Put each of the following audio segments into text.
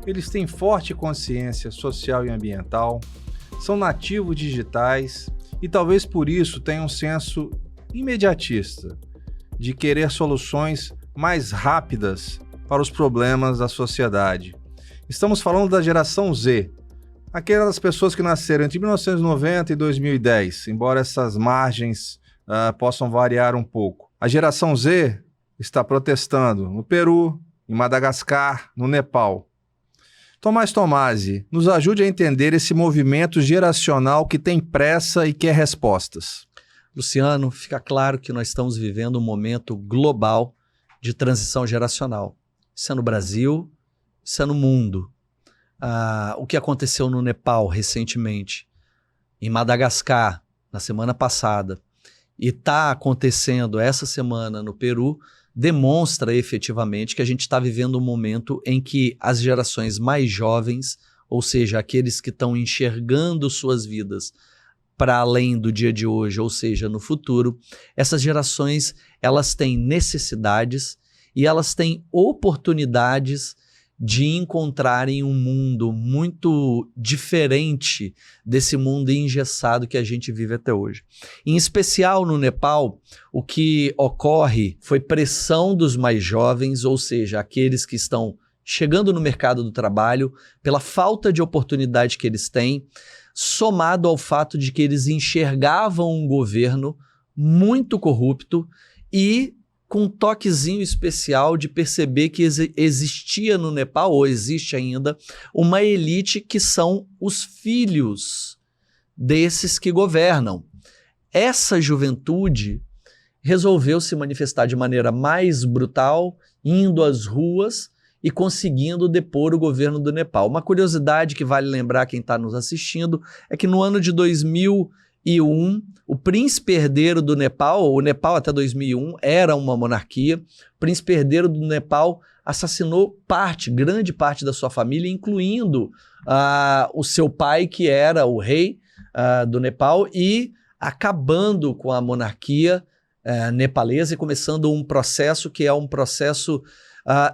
Eles têm forte consciência social e ambiental, são nativos digitais e talvez por isso tenham um senso imediatista de querer soluções mais rápidas para os problemas da sociedade. Estamos falando da geração Z, aquelas pessoas que nasceram entre 1990 e 2010, embora essas margens possam variar um pouco. A geração Z está protestando no Peru, em Madagascar, no Nepal. Tomás Tomasi, nos ajude a entender esse movimento geracional que tem pressa e quer respostas. Luciano, fica claro que nós estamos vivendo um momento global de transição geracional. Isso é no Brasil, isso é no mundo. O que aconteceu no Nepal recentemente, em Madagascar, na semana passada, e está acontecendo essa semana no Peru, demonstra efetivamente que a gente está vivendo um momento em que as gerações mais jovens, ou seja, aqueles que estão enxergando suas vidas para além do dia de hoje, ou seja, no futuro, essas gerações elas têm necessidades e elas têm oportunidades de encontrarem um mundo muito diferente desse mundo engessado que a gente vive até hoje. Em especial no Nepal, o que ocorre foi pressão dos mais jovens, ou seja, aqueles que estão chegando no mercado do trabalho, pela falta de oportunidade que eles têm, somado ao fato de que eles enxergavam um governo muito corrupto e com um toquezinho especial de perceber que existia no Nepal, ou existe ainda, uma elite que são os filhos desses que governam. Essa juventude resolveu se manifestar de maneira mais brutal, indo às ruas e conseguindo depor o governo do Nepal. Uma curiosidade que vale lembrar quem está nos assistindo é que no ano de 2001, o príncipe herdeiro do Nepal, o Nepal até 2001 era uma monarquia, o príncipe herdeiro do Nepal assassinou grande parte da sua família, incluindo o seu pai, que era o rei do Nepal, e acabando com a monarquia nepalesa e começando um processo que é um processo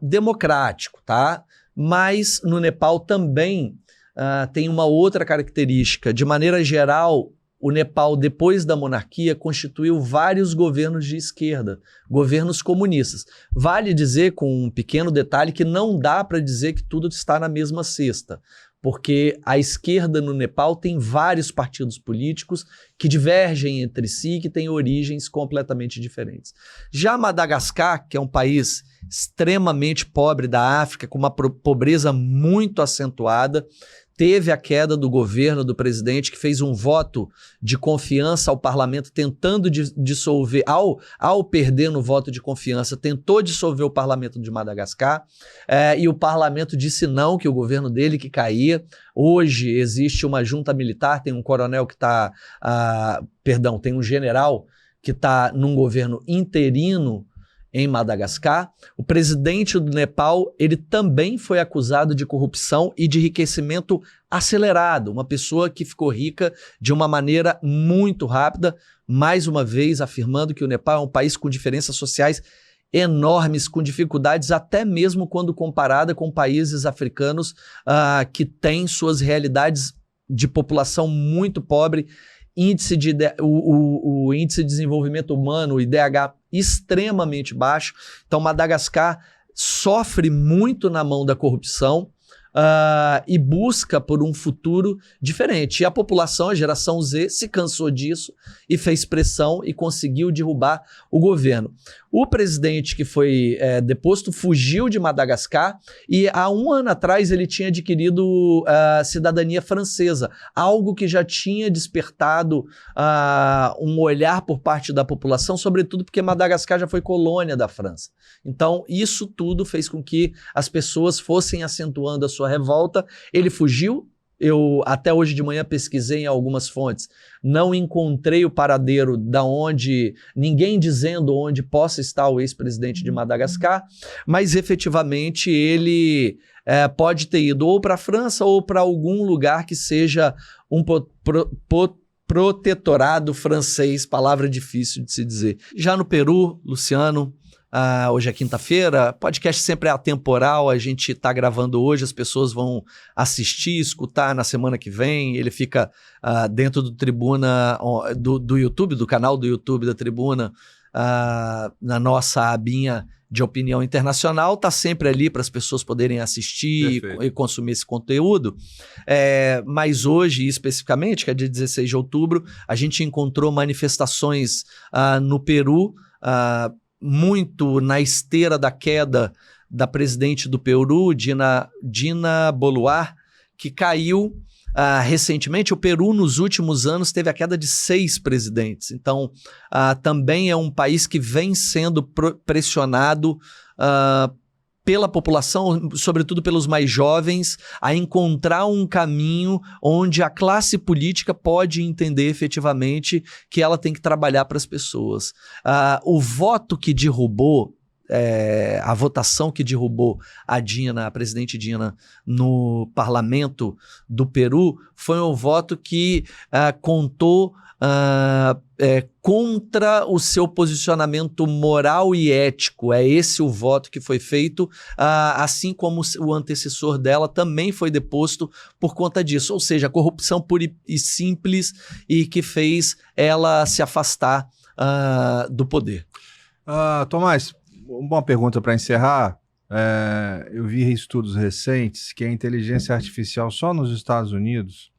democrático, tá? Mas no Nepal também tem uma outra característica. De maneira geral, o Nepal, depois da monarquia, constituiu vários governos de esquerda, governos comunistas. Vale dizer, com um pequeno detalhe, que não dá para dizer que tudo está na mesma cesta, porque a esquerda no Nepal tem vários partidos políticos que divergem entre si, que têm origens completamente diferentes. Já Madagascar, que é um país extremamente pobre da África, com uma pobreza muito acentuada, teve a queda do governo do presidente, que fez um voto de confiança ao parlamento, tentando dissolver, ao perder no voto de confiança, tentou dissolver o parlamento de Madagascar, e o parlamento disse não, que o governo dele que caía. Hoje existe uma junta militar, tem um coronel que está, tem um general que está num governo interino em Madagascar. O presidente do Nepal, ele também foi acusado de corrupção e de enriquecimento acelerado, uma pessoa que ficou rica de uma maneira muito rápida, mais uma vez afirmando que o Nepal é um país com diferenças sociais enormes, com dificuldades até mesmo quando comparada com países africanos que têm suas realidades de população muito pobre, o índice de desenvolvimento humano, o IDH, extremamente baixo. Então, Madagascar sofre muito na mão da corrupção e busca por um futuro diferente. E a população, a geração Z, se cansou disso e fez pressão e conseguiu derrubar o governo. O presidente que foi deposto fugiu de Madagascar e há um ano atrás ele tinha adquirido cidadania francesa, algo que já tinha despertado um olhar por parte da população, sobretudo porque Madagascar já foi colônia da França. Então isso tudo fez com que as pessoas fossem acentuando a sua revolta. Ele fugiu. Eu até hoje de manhã pesquisei em algumas fontes, não encontrei o paradeiro ninguém dizendo onde possa estar o ex-presidente de Madagascar, mas efetivamente ele pode ter ido ou para a França ou para algum lugar que seja um Protetorado francês, palavra difícil de se dizer. Já no Peru, Luciano, hoje é quinta-feira, podcast sempre é atemporal, a gente está gravando hoje, as pessoas vão assistir, escutar na semana que vem, ele fica dentro do Tribuna, do YouTube, do canal do YouTube da Tribuna, na nossa abinha de opinião internacional, está sempre ali para as pessoas poderem assistir e consumir esse conteúdo. Mas hoje, especificamente, que é dia 16 de outubro, a gente encontrou manifestações no Peru, muito na esteira da queda da presidente do Peru, Dina Boluarte, que caiu recentemente. O Peru, nos últimos anos, teve a queda de 6 presidentes. Então, também é um país que vem sendo pressionado pela população, sobretudo pelos mais jovens, a encontrar um caminho onde a classe política pode entender efetivamente que ela tem que trabalhar para as pessoas. O voto que derrubou, a votação que derrubou a presidente Dina no parlamento do Peru, foi um voto que contou contra o seu posicionamento moral e ético. É esse o voto que foi feito, assim como o antecessor dela também foi deposto por conta disso. Ou seja, corrupção pura e simples, e que fez ela se afastar do poder. Tomás, uma pergunta para encerrar. Eu vi estudos recentes que a inteligência artificial só nos Estados Unidos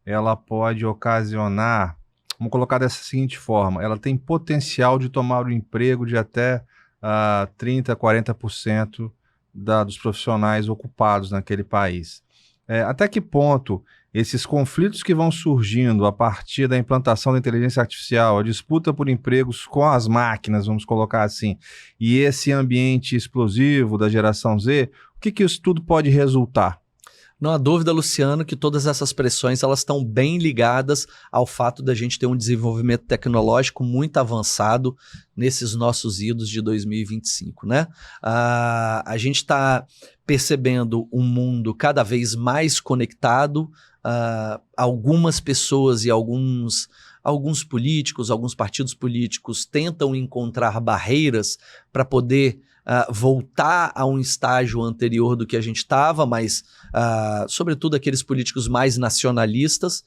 ela pode ocasionar, vamos colocar dessa seguinte forma, ela tem potencial de tomar o emprego de até 30%, 40% dos profissionais ocupados naquele país. Até que ponto esses conflitos que vão surgindo a partir da implantação da inteligência artificial, a disputa por empregos com as máquinas, vamos colocar assim, e esse ambiente explosivo da geração Z, o que isso tudo pode resultar? Não há dúvida, Luciano, que todas essas pressões elas estão bem ligadas ao fato da gente ter um desenvolvimento tecnológico muito avançado nesses nossos idos de 2025, né? A gente está percebendo um mundo cada vez mais conectado. Algumas pessoas e alguns políticos, alguns partidos políticos tentam encontrar barreiras para poder voltar a um estágio anterior do que a gente estava, mas sobretudo aqueles políticos mais nacionalistas,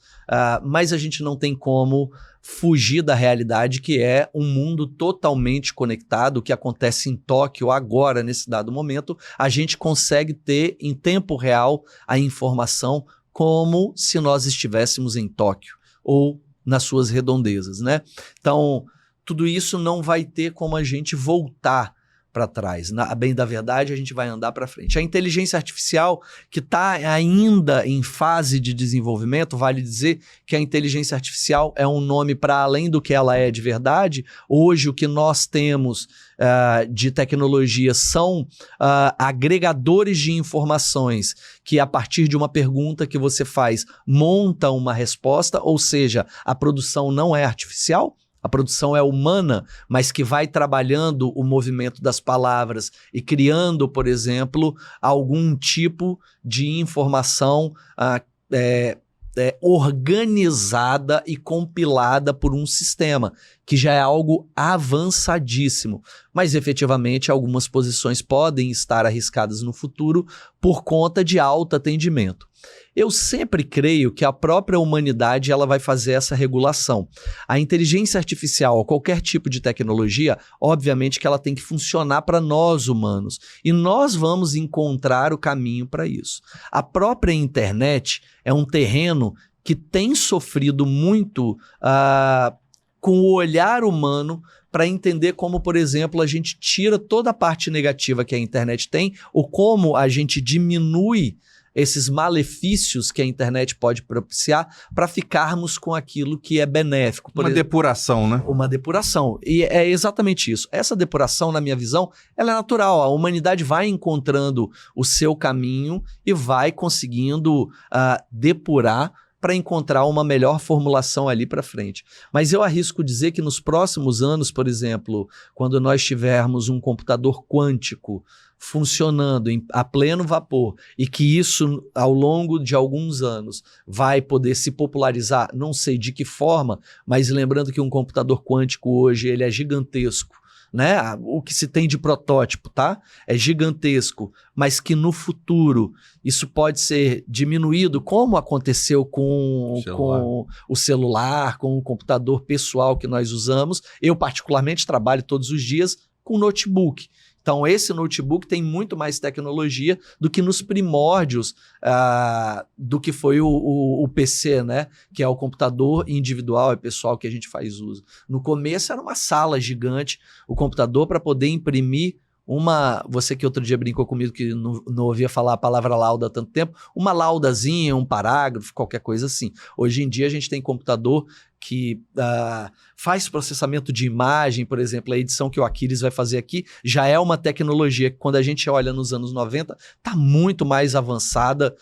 mas a gente não tem como fugir da realidade, que é um mundo totalmente conectado. O que acontece em Tóquio agora, nesse dado momento, a gente consegue ter em tempo real a informação como se nós estivéssemos em Tóquio ou nas suas redondezas, né? Então, tudo isso não vai ter como a gente voltar para trás. Bem da verdade, a gente vai andar para frente. A inteligência artificial, que está ainda em fase de desenvolvimento, vale dizer que a inteligência artificial é um nome para além do que ela é de verdade. Hoje, o que nós temos de tecnologia são agregadores de informações que, a partir de uma pergunta que você faz, monta uma resposta, ou seja, a produção não é artificial. A produção é humana, mas que vai trabalhando o movimento das palavras e criando, por exemplo, algum tipo de informação organizada e compilada por um sistema, que já é algo avançadíssimo. Mas, efetivamente, algumas posições podem estar arriscadas no futuro por conta de alto atendimento. Eu sempre creio que a própria humanidade ela vai fazer essa regulação. A inteligência artificial, qualquer tipo de tecnologia, obviamente que ela tem que funcionar para nós humanos. E nós vamos encontrar o caminho para isso. A própria internet é um terreno que tem sofrido muito com o olhar humano para entender como, por exemplo, a gente tira toda a parte negativa que a internet tem, ou como a gente diminui esses malefícios que a internet pode propiciar para ficarmos com aquilo que é benéfico. Uma depuração, né? Uma depuração. E é exatamente isso. Essa depuração, na minha visão, ela é natural. A humanidade vai encontrando o seu caminho e vai conseguindo depurar para encontrar uma melhor formulação ali para frente. Mas eu arrisco dizer que nos próximos anos, por exemplo, quando nós tivermos um computador quântico funcionando a pleno vapor e que isso, ao longo de alguns anos, vai poder se popularizar, não sei de que forma, mas lembrando que um computador quântico hoje ele é gigantesco, né? O que se tem de protótipo, tá? É gigantesco, mas que no futuro isso pode ser diminuído, como aconteceu com o celular, com o computador pessoal que nós usamos. Eu, particularmente, trabalho todos os dias com notebook. Então, esse notebook tem muito mais tecnologia do que nos primórdios do que foi o PC, né? Que é o computador individual e pessoal que a gente faz uso. No começo era uma sala gigante, o computador para poder imprimir você que outro dia brincou comigo que não ouvia falar a palavra lauda há tanto tempo, uma laudazinha, um parágrafo, qualquer coisa assim. Hoje em dia a gente tem computador que faz processamento de imagem, por exemplo, a edição que o Aquiles vai fazer aqui já é uma tecnologia que quando a gente olha nos anos 90 está muito mais avançada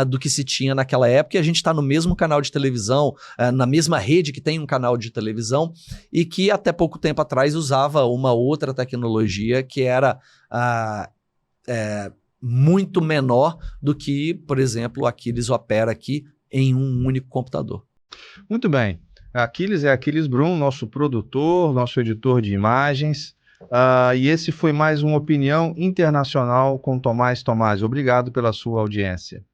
do que se tinha naquela época, e a gente está no mesmo canal de televisão, na mesma rede que tem um canal de televisão e que até pouco tempo atrás usava uma outra tecnologia que era muito menor do que, por exemplo, o Aquiles opera aqui em um único computador. Muito bem. Aquiles é Aquiles Brum, nosso produtor, nosso editor de imagens. E esse foi mais uma Opinião Internacional com Tomás Tomasi. Obrigado pela sua audiência.